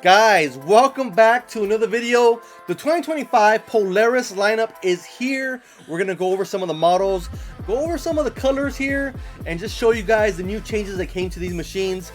Guys, welcome back to another video. The 2025 Polaris lineup is here. We're gonna go over some of the models, go over some of the colors here, and just show you guys the new changes that came to these machines.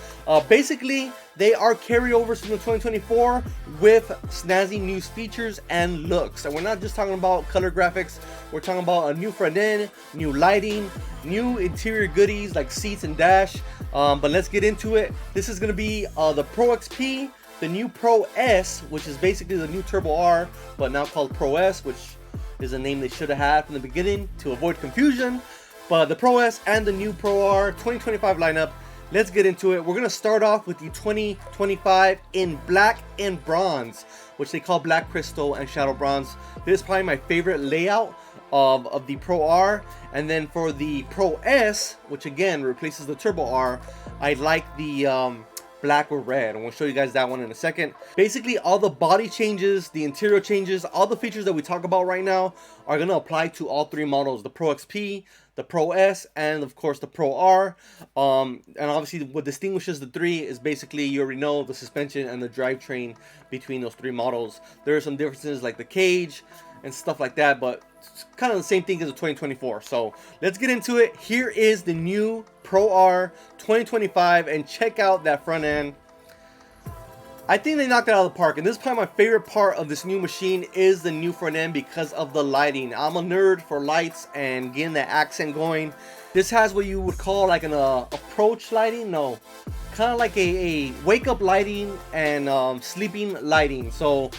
Basically, they are carryovers from the 2024 with snazzy new features and looks. And we're not just talking about color graphics, we're talking about a new front end, new lighting, new interior goodies like seats and dash. But let's get into it. This is gonna be the Pro XP, the new Pro S, which is basically the new Turbo R, but now called Pro S, which is a name they should have had from the beginning to avoid confusion. But the Pro S and the new Pro R 2025 lineup. Let's get into it. We're gonna start off with the 2025 in black and bronze, which they call black crystal and shadow bronze. This is probably my favorite layout of the Pro R. And then for the Pro S, which again replaces the Turbo R, I like the black with red, and we'll show you guys that one in a second. Basically, all the body changes, the interior changes, all the features that we talk about right now are going to apply to all three models: the Pro XP, the Pro S, and of course the Pro R. And obviously what distinguishes the three is basically, you already know, the suspension and the drivetrain between those three models. There are some differences like the cage and stuff like that, but it's kind of the same thing as the 2024. So let's get into it. Here is the new Pro R 2025, and check out that front end. I think they knocked it out of the park, and this is probably my favorite part of this new machine is the new front end because of the lighting. I'm a nerd for lights and getting that accent going. This has what you would call like an approach lighting, no, kind of like a wake up lighting and sleeping lighting. So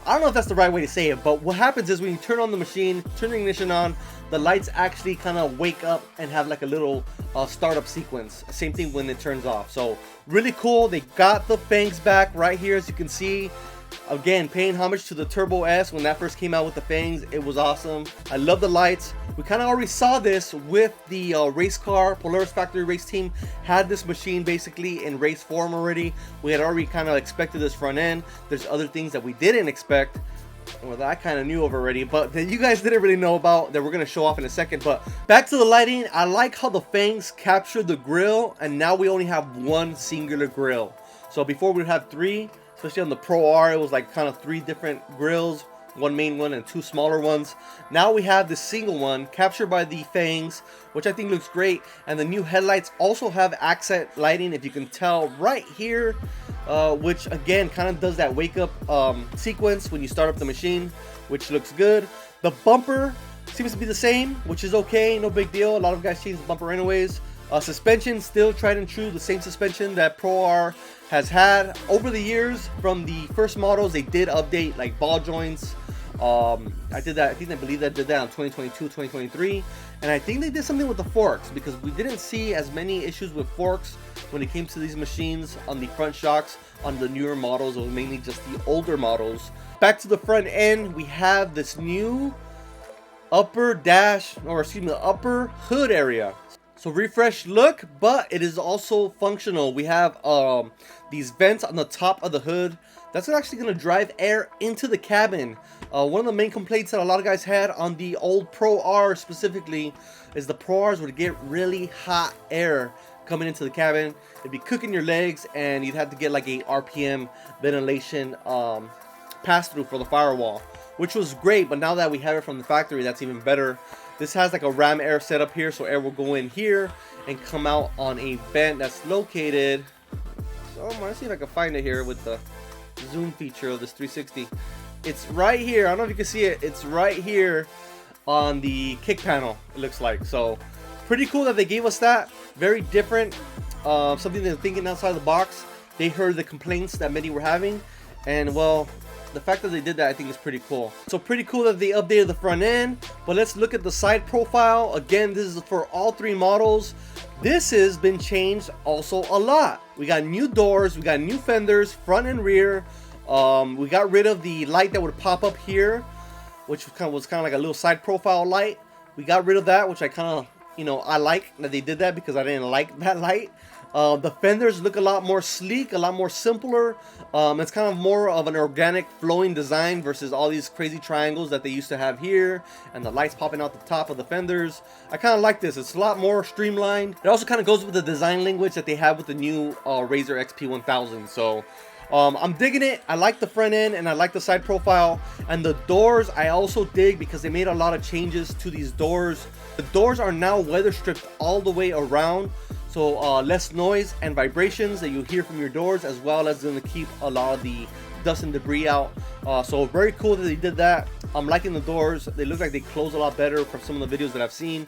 I don't know if that's the right way to say it, but what happens is when you turn on the machine, turn the ignition on, the lights actually kind of wake up and have like a little startup sequence. Same thing when it turns off. So really cool. They got the fangs back right here, as you can see. Again, paying homage to the Turbo S when that first came out with the fangs. It was awesome. I love the lights. We kind of already saw this with the race car. Polaris Factory Race Team had this machine basically in race form already. We had already kind of expected this front end. There's other things that we didn't expect, well, that I kind of knew of already, but that you guys didn't really know about, that we're going to show off in a second. But back to the lighting. I like how the fangs captured the grill, and now we only have one singular grill. So before we had three, especially on the Pro R, it was like kind of three different grills, one main one and two smaller ones. Now we have the single one captured by the fangs, which I think looks great. And the new headlights also have accent lighting, if you can tell right here, which again kind of does that wake up sequence when you start up the machine, which looks good. The bumper seems to be the same, which is okay, no big deal. A lot of guys change the bumper anyways. Suspension still tried and true, the same suspension that Pro R has had over the years. From the first models, they did update like ball joints. I believe that did that in 2022, 2023, and I think they did something with the forks, because we didn't see as many issues with forks when it came to these machines on the front shocks on the newer models. It was mainly just the older models. Back to the front end, we have this new upper upper hood area. So refreshed look, but it is also functional. We have these vents on the top of the hood. That's actually going to drive air into the cabin. One of the main complaints that a lot of guys had on the old Pro R specifically is the Pro Rs would get really hot air coming into the cabin. It'd be cooking your legs, and you'd have to get like a RPM ventilation pass-through for the firewall, which was great. But now that we have it from the factory, that's even better. This has like a ram air setup here, so air will go in here and come out on a vent that's located. So let's see if I can find it here with the zoom feature of this 360. It's right here. I don't know if you can see it. It's right here on the kick panel, it looks like. So pretty cool that they gave us that. Very different. Something they're thinking outside the box. They heard the complaints that many were having, and well, the fact that they did that, I think, is pretty cool. So pretty cool that they updated the front end. But let's look at the side profile. Again, this is for all three models. This has been changed also a lot. We got new doors, we got new fenders, front and rear. We got rid of the light that would pop up here, which was kind of like a little side profile light. We got rid of that, which I kind of, I like that they did that, because I didn't like that light. The fenders look a lot more sleek, a lot more simpler. It's kind of more of an organic flowing design versus all these crazy triangles that they used to have here, and the lights popping out the top of the fenders. I kind of like this. It's a lot more streamlined. It also kind of goes with the design language that they have with the new Razor XP 1000. So I'm digging it. I like the front end and I like the side profile, and the doors I also dig because they made a lot of changes to these doors. The doors are now weather stripped all the way around, so less noise and vibrations that you hear from your doors, as well as going to keep a lot of the dust and debris out. So very cool that they did that. I'm liking the doors. They look like they close a lot better from some of the videos that I've seen.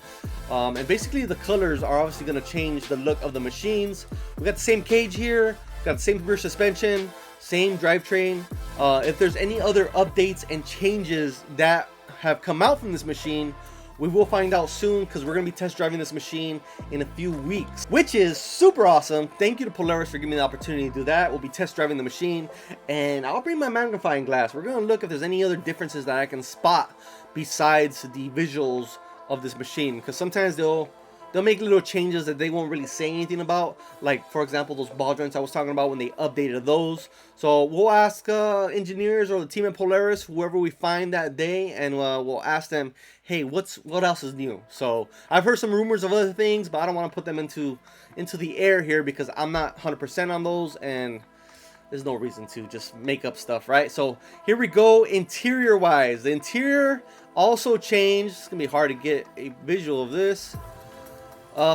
And basically the colors are obviously going to change the look of the machines. We got the same cage here, got the same rear suspension, same drivetrain. If there's any other updates and changes that have come out from this machine, we will find out soon, because we're going to be test driving this machine in a few weeks, which is super awesome. Thank you to Polaris for giving me the opportunity to do that. We'll be test driving the machine, and I'll bring my magnifying glass. We're going to look if there's any other differences that I can spot besides the visuals of this machine, because sometimes they'll make little changes that they won't really say anything about, like for example those ball joints I was talking about when they updated those. So we'll ask engineers or the team at Polaris, whoever we find that day, and we'll ask them, hey, what else is new? So I've heard some rumors of other things, but I don't want to put them into the air here, because I'm not 100% on those, and there's no reason to just make up stuff, right? So here we go. Interior wise, the interior also changed. It's gonna be hard to get a visual of this.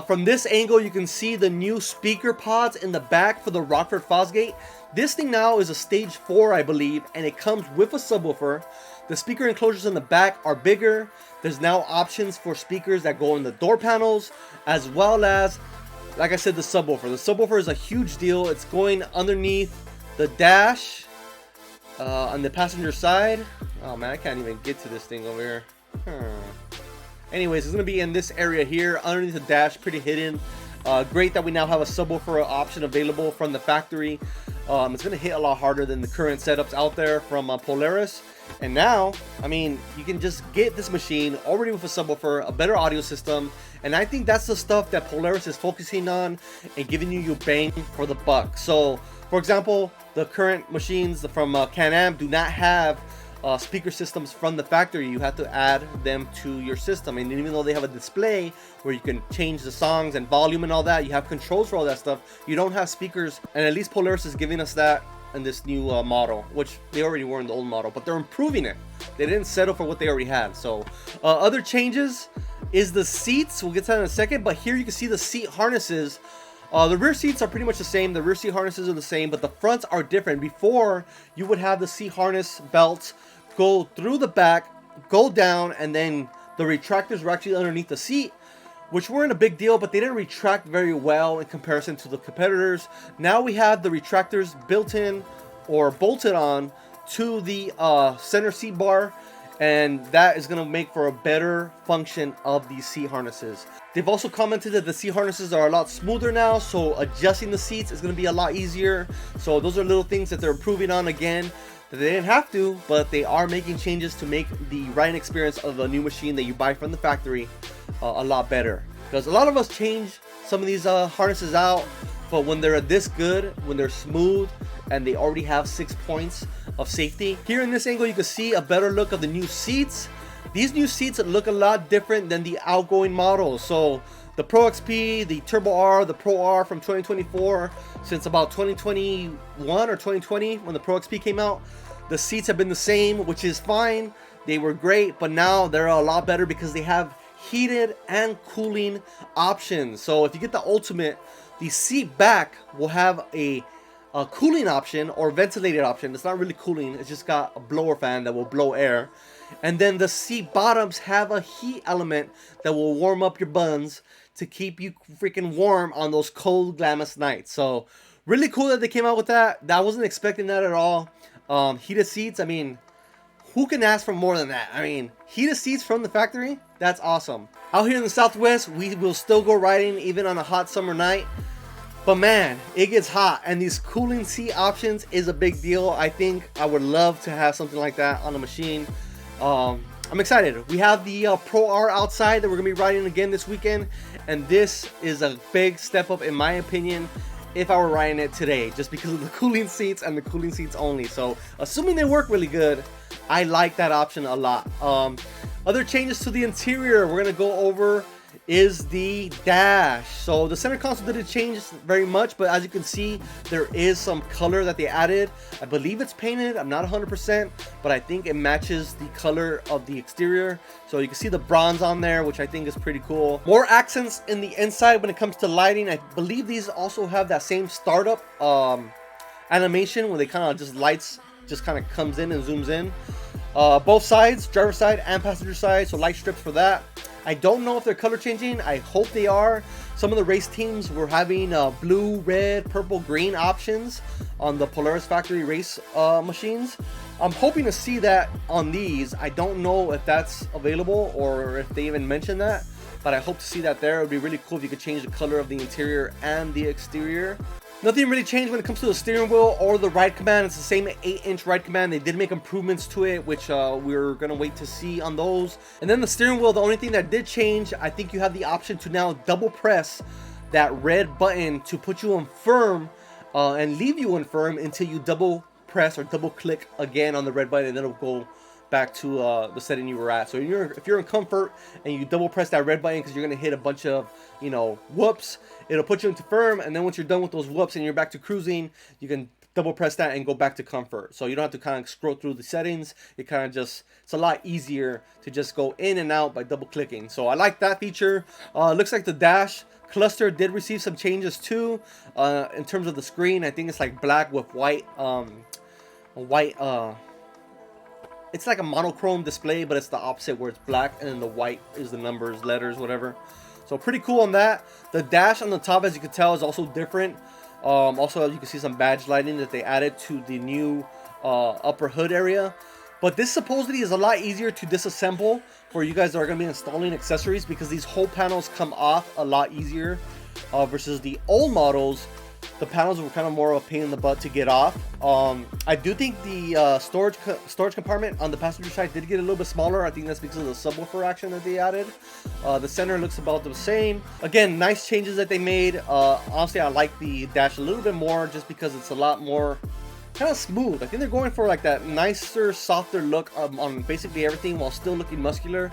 From this angle, you can see the new speaker pods in the back for the Rockford Fosgate. This thing now is a stage 4, I believe, and it comes with a subwoofer. The speaker enclosures in the back are bigger. There's now options for speakers that go in the door panels, as well as, like I said, the subwoofer. The subwoofer is a huge deal. It's going underneath the dash on the passenger side. Oh man, I can't even get to this thing over here. Anyways, it's going to be in this area here, underneath the dash, pretty hidden. Great that we now have a subwoofer option available from the factory. It's going to hit a lot harder than the current setups out there from Polaris. And now, I mean, you can just get this machine already with a subwoofer, a better audio system. And I think that's the stuff that Polaris is focusing on and giving you your bang for the buck. So, for example, the current machines from Can-Am do not have speaker systems from the factory. You have to add them to your system, and even though they have a display where you can change the songs and volume and all that, you have controls for all that stuff, you don't have speakers. And at least Polaris is giving us that in this new model, which they already were in the old model, but they're improving it. They didn't settle for what they already had. So other changes is the seats. We'll get to that in a second, but here you can see the seat harnesses. The rear seats are pretty much the same. The rear seat harnesses are the same, but the fronts are different. Before, you would have the seat harness belts go through the back, go down, and then the retractors were actually underneath the seat, which weren't a big deal, but they didn't retract very well in comparison to the competitors. Now we have the retractors built in or bolted on to the center seat bar, and that is going to make for a better function of these seat harnesses. They've also commented that the seat harnesses are a lot smoother now, so adjusting the seats is going to be a lot easier. So those are little things that they're improving on again. They didn't have to, but they are making changes to make the riding experience of a new machine that you buy from the factory a lot better. Because a lot of us change some of these harnesses out, but when they're this good, when they're smooth, and they already have 6 points of safety. Here in this angle, you can see a better look of the new seats. These new seats look a lot different than the outgoing models. So the Pro XP, the Turbo R, the Pro R from 2024, since about 2021 or 2020 when the Pro XP came out, the seats have been the same, which is fine. They were great, but now they're a lot better because they have heated and cooling options. So if you get the Ultimate, the seat back will have a cooling option or ventilated option. It's not really cooling, it's just got a blower fan that will blow air. And then the seat bottoms have a heat element that will warm up your buns to keep you freaking warm on those cold Glamis nights. So really cool that they came out with that. I wasn't expecting that at all. Heated seats, I mean, who can ask for more than that? I mean, heated seats from the factory, that's awesome. Out here in the Southwest, we will still go riding even on a hot summer night. But man, it gets hot, and these cooling seat options is a big deal. I think I would love to have something like that on a machine. I'm excited. We have the Pro R outside that we're going to be riding again this weekend, and this is a big step up in my opinion if I were riding it today, just because of the cooling seats and the cooling seats only. So assuming they work really good, I like that option a lot. Other changes to the interior we're going to go over is the dash. So the center console didn't change very much, but as you can see, there is some color that they added. I believe it's painted, I'm not 100%, but I think it matches the color of the exterior. So you can see the bronze on there, which I think is pretty cool. More accents in the inside when it comes to lighting. I believe these also have that same startup animation where they kind of just lights just kind of comes in and zooms in. Both sides, driver side and passenger side, so light strips for that. I don't know if they're color changing. I hope they are. Some of the race teams were having blue, red, purple, green options on the Polaris factory race machines. I'm hoping to see that on these. I don't know if that's available or if they even mentioned that, but I hope to see that there. It would be really cool if you could change the color of the interior and the exterior. Nothing really changed when it comes to the steering wheel or the ride command. It's the same 8-inch ride command. They did make improvements to it, which we're gonna wait to see on those. And then the steering wheel, the only thing that did change, I think you have the option to now double press that red button to put you on firm and leave you on firm until you double press or double click again on the red button, and then it'll go back to the setting you were at. So if you're in comfort and you double press that red button because you're gonna hit a bunch of, you know, whoops, it'll put you into firm, and then once you're done with those whoops and you're back to cruising, you can double press that and go back to comfort. So you don't have to kind of scroll through the settings. It kind of just, it's a lot easier to just go in and out by double clicking. So I like that feature. Looks like the dash cluster did receive some changes too. In terms of the screen, I think it's like black with white it's like a monochrome display, but it's the opposite where it's black and then the white is the numbers, letters, whatever. So pretty cool on that. The dash on the top, as you can tell, is also different. Also, you can see some badge lighting that they added to the new upper hood area. But this supposedly is a lot easier to disassemble for you guys that are going to be installing accessories, because these whole panels come off a lot easier versus the old models. The panels were kind of more of a pain in the butt to get off. I do think the storage compartment on the passenger side did get a little bit smaller. I think that's because of the subwoofer action that they added. The center looks about the same. Again, nice changes that they made. Honestly, I like the dash a little bit more just because it's a lot more kind of smooth. I think they're going for like that nicer, softer look on basically everything while still looking muscular.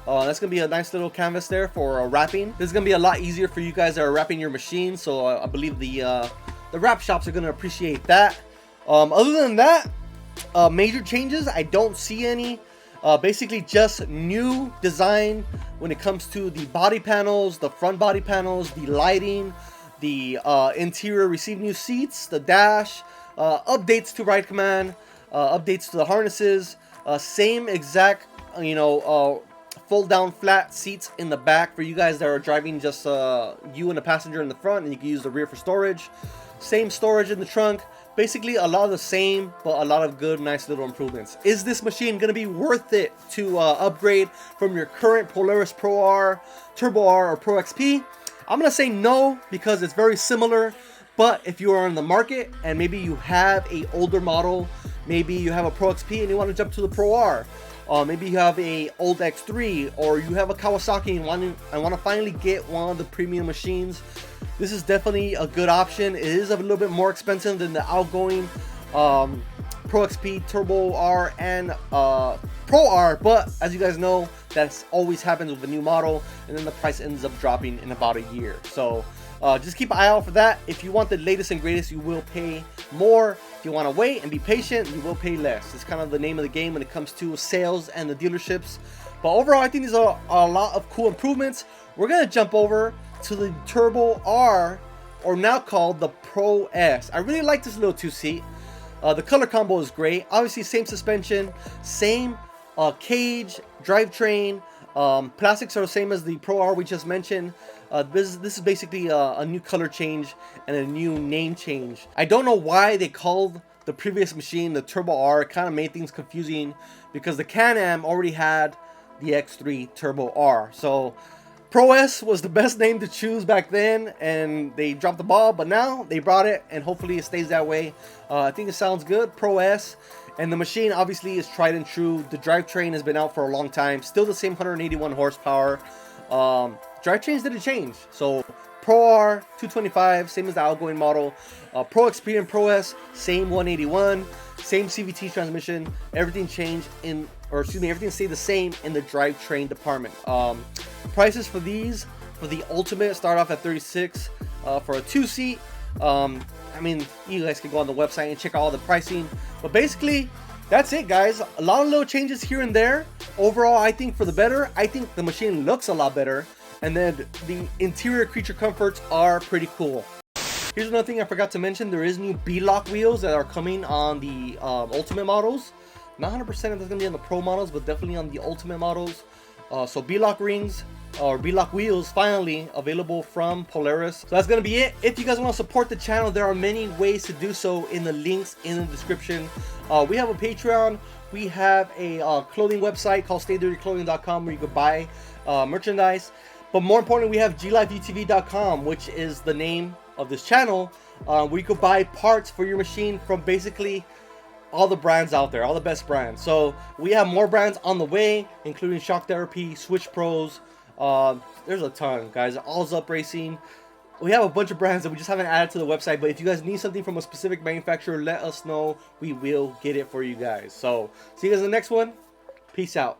That's gonna be a nice little canvas there for wrapping. This is gonna be a lot easier for you guys that are wrapping your machine, so I believe the wrap shops are gonna appreciate that. Other than that, major changes, I don't see any. Basically just new design when it comes to the body panels, the front body panels, the lighting, the interior receive new seats, the dash, updates to ride command, updates to the harnesses, same exact, you know, fold down flat seats in the back for you guys that are driving just you and a passenger in the front, and you can use the rear for storage. Same storage in the trunk. Basically a lot of the same, but a lot of good, nice little improvements. Is this machine going to be worth it to upgrade from your current Polaris Pro R, Turbo R, or Pro XP? I'm going to say no, because it's very similar. But if you are on the market and maybe you have a older model, maybe you have a Pro XP and you want to jump to the Pro R, maybe you have a old X3, or you have a Kawasaki and want to finally get one of the premium machines, this is definitely a good option. It is a little bit more expensive than the outgoing Pro XP, Turbo R, and Pro R, but as you guys know, that always happens with a new model, and then the price ends up dropping in about a year. So just keep an eye out for that. If you want the latest and greatest, you will pay more. If you want to wait and be patient, you will pay less. It's kind of the name of the game when it comes to sales and the dealerships. But overall, I think these are a lot of cool improvements. We're going to jump over to the Turbo R, or now called the Pro S. I really like this little two-seat. The color combo is great. Obviously, same suspension, same cage, drivetrain. Plastics are the same as the Pro R we just mentioned. This is basically a new color change and a new name change. I don't know why they called the previous machine the Turbo R. It kind of made things confusing because the Can-Am already had the X3 Turbo R. So Pro S was the best name to choose back then, and they dropped the ball, but now they brought it, and hopefully it stays that way. I think it sounds good, Pro S. And the machine obviously is tried and true. The drivetrain has been out for a long time. Still the same 181 horsepower. Drivetrains didn't change. So Pro R 225, same as the outgoing model. Pro XP and Pro S, same 181, same CVT transmission. Everything changed everything stayed the same in the drivetrain department. Prices for these, for the Ultimate, start off at 36 for a 2-seat. I mean, you guys can go on the website and check out all the pricing. But basically, that's it, guys. A lot of little changes here and there. Overall, I think for the better. I think the machine looks a lot better. And then the interior creature comforts are pretty cool. Here's another thing I forgot to mention. There is new B-Lock wheels that are coming on the Ultimate models. Not 100% if that's going to be on the Pro models, but definitely on the Ultimate models. So B-Lock rings, or B-Lock wheels, finally available from Polaris. So that's going to be it. If you guys want to support the channel, there are many ways to do so in the links in the description. We have a Patreon. We have a clothing website called StayDirtyClothing.com where you can buy merchandise. But more importantly, we have glifeutv.com, which is the name of this channel, where you could buy parts for your machine from basically all the brands out there, all the best brands. So we have more brands on the way, including Shock Therapy, Switch Pros. There's a ton, guys. All's Up Racing. We have a bunch of brands that we just haven't added to the website, but if you guys need something from a specific manufacturer, let us know. We will get it for you guys. So see you guys in the next one. Peace out.